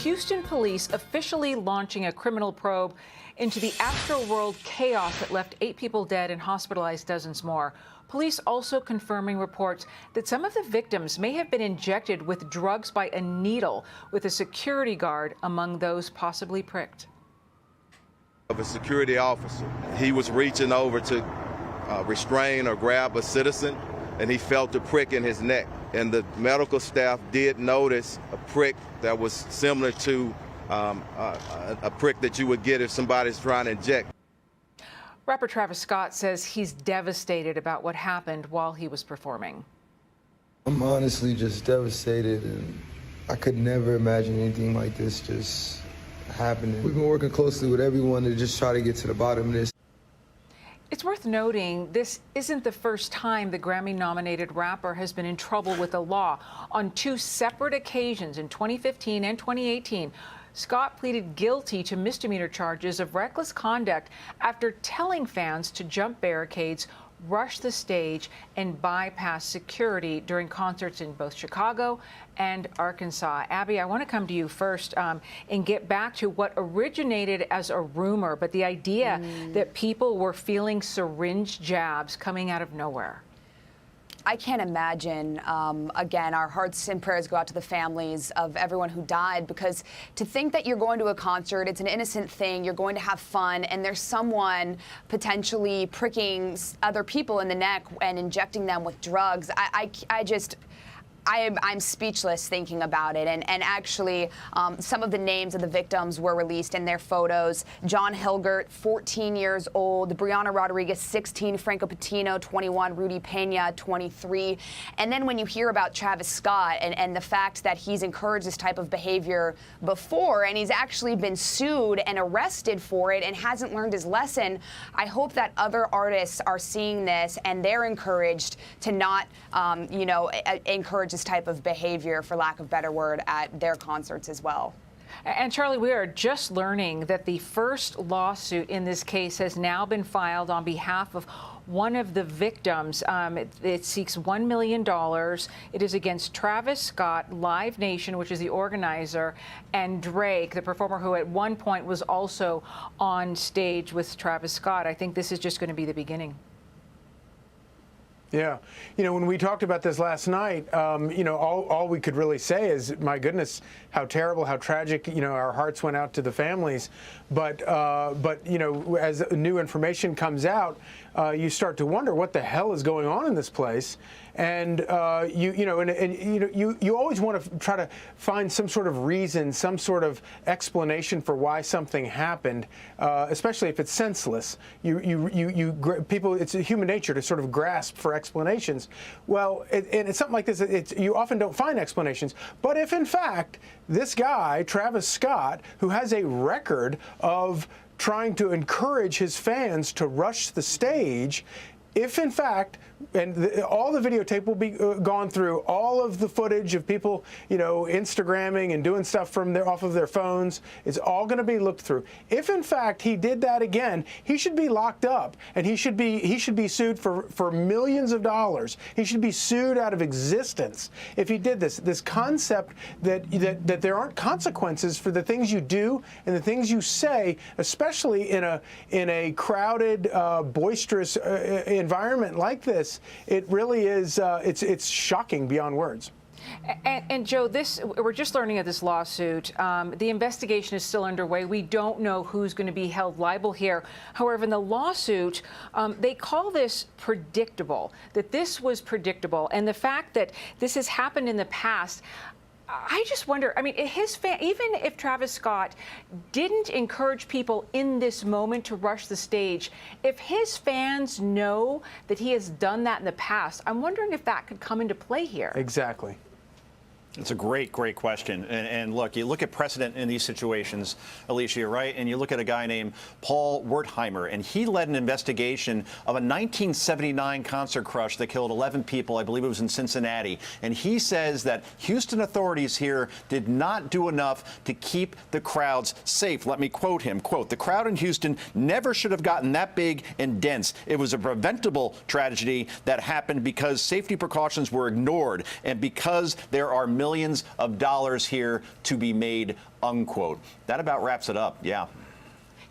Houston police officially launching a criminal probe into the Astroworld chaos that left 8 people dead and hospitalized dozens more. Police also confirming reports that some of the victims may have been injected with drugs by a needle, with a security guard among those possibly pricked. Of a security officer, he was reaching over to restrain or grab a citizen, and he felt a prick in his neck. And the medical staff did notice a prick that was similar to a prick that you would get if somebody's trying to inject. Rapper Travis Scott says he's devastated about what happened while he was performing. I'm honestly just devastated, and I could never imagine anything like this just happening. We've been working closely with everyone to just try to get to the bottom of this. It's worth noting this isn't the first time the Grammy-nominated rapper has been in trouble with the law. On 2 separate occasions in 2015 and 2018, Scott pleaded guilty to misdemeanor charges of reckless conduct after telling fans to jump barricades, rush the stage, and bypass security during concerts in both Chicago and Arkansas. Abby, I want to come to you first and get back to what originated as a rumor, but the idea that people were feeling syringe jabs coming out of nowhere. I can't imagine. Again, our hearts and prayers go out to the families of everyone who died, because to think that you're going to a concert, it's an innocent thing, you're going to have fun, and there's someone potentially pricking other people in the neck and injecting them with drugs. I'm speechless thinking about it. And actually, some of the names of the victims were released in their photos. John Hilgert, 14 years old. Brianna Rodriguez, 16. Franco Patino, 21. Rudy Pena, 23. And then when you hear about Travis Scott and the fact that he's encouraged this type of behavior before, and he's actually been sued and arrested for it and hasn't learned his lesson, I hope that other artists are seeing this and they're encouraged to not, encourage this type of behavior, for lack of better word, at their concerts as well. And Charlie, we are just learning that the first lawsuit in this case has now been filed on behalf of one of the victims. It seeks $1 million. It is against Travis Scott, Live Nation, which is the organizer, and Drake, the performer who at one point was also on stage with Travis Scott. I think this is just going to be the beginning. Yeah. When we talked about this last night, all we could really say is, my goodness, how terrible, how tragic, our hearts went out to the families. But as new information comes out, you start to wonder what the hell is going on in this place. And you always want to try to find some sort of reason, some sort of explanation for why something happened, especially if it's senseless. People, it's human nature to sort of grasp for explanations. Well, and it's something like this. You often don't find explanations. But if in fact this guy, Travis Scott, who has a record of trying to encourage his fans to rush the stage, if in fact, and all the videotape will be gone through, all of the footage of people, Instagramming and doing stuff from off of their phones, it's all going to be looked through. If in fact he did that again, he should be locked up, and he should be sued for millions of dollars. He should be sued out of existence if he did this. This concept that there aren't consequences for the things you do and the things you say, especially in a crowded, boisterous environment like this. It really is, it's shocking beyond words. And Joe, we're just learning of this lawsuit. The investigation is still underway. We don't know who's going to be held liable here. However, in the lawsuit, they call this predictable, that this was predictable. And the fact that this has happened in the past, I just wonder, even if Travis Scott didn't encourage people in this moment to rush the stage, if his fans know that he has done that in the past, I'm wondering if that could come into play here. Exactly. It's a great question. And look, you look at precedent in these situations, Alicia, right? And you look at a guy named Paul Wertheimer, and he led an investigation of a 1979 concert crush that killed 11 people. I believe it was in Cincinnati. And he says that Houston authorities here did not do enough to keep the crowds safe. Let me quote him, quote, "The crowd in Houston never should have gotten that big and dense. It was a preventable tragedy that happened because safety precautions were ignored and because there are millions of dollars here to be made, unquote. That about wraps it up. Yeah.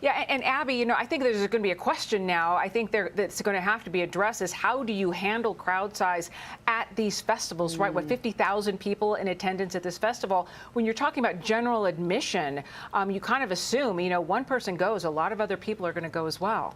Yeah, and Abby, you know, I think there's going to be a question now. I think that's going to have to be addressed is how do you handle crowd size at these festivals, right? What, 50,000 people in attendance at this festival? When you're talking about general admission, you kind of assume, you know, one person goes, a lot of other people are going to go as well.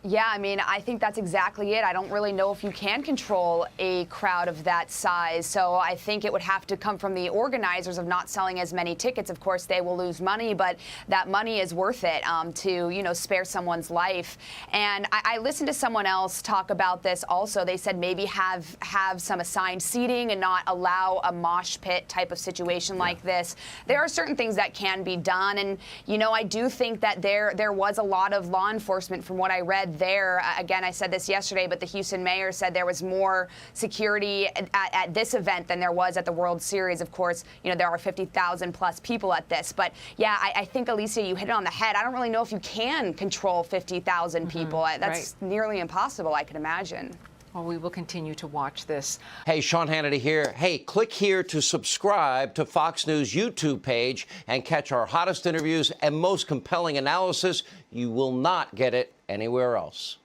Yeah, I mean, I think that's exactly it. I don't really know if you can control a crowd of that size. So I think it would have to come from the organizers of not selling as many tickets. Of course, they will lose money, but that money is worth it to, you know, spare someone's life. And I listened to someone else talk about this also. They said maybe have some assigned seating and not allow a mosh pit type of situation like this. There are certain things that can be done. And, you know, I do think that there was a lot of law enforcement from what I read there. Again, I said this yesterday, but the Houston mayor said there was more security at this event than there was at the World Series. Of course, you know, there are 50,000 plus people at this. But yeah, I think, Alicia, you hit it on the head. I don't really know if you can control 50,000 people. That's nearly impossible, I can imagine. Well, we will continue to watch this. Hey, Sean Hannity here. Hey, click here to subscribe to Fox News YouTube page and catch our hottest interviews and most compelling analysis. You will not get it anywhere else.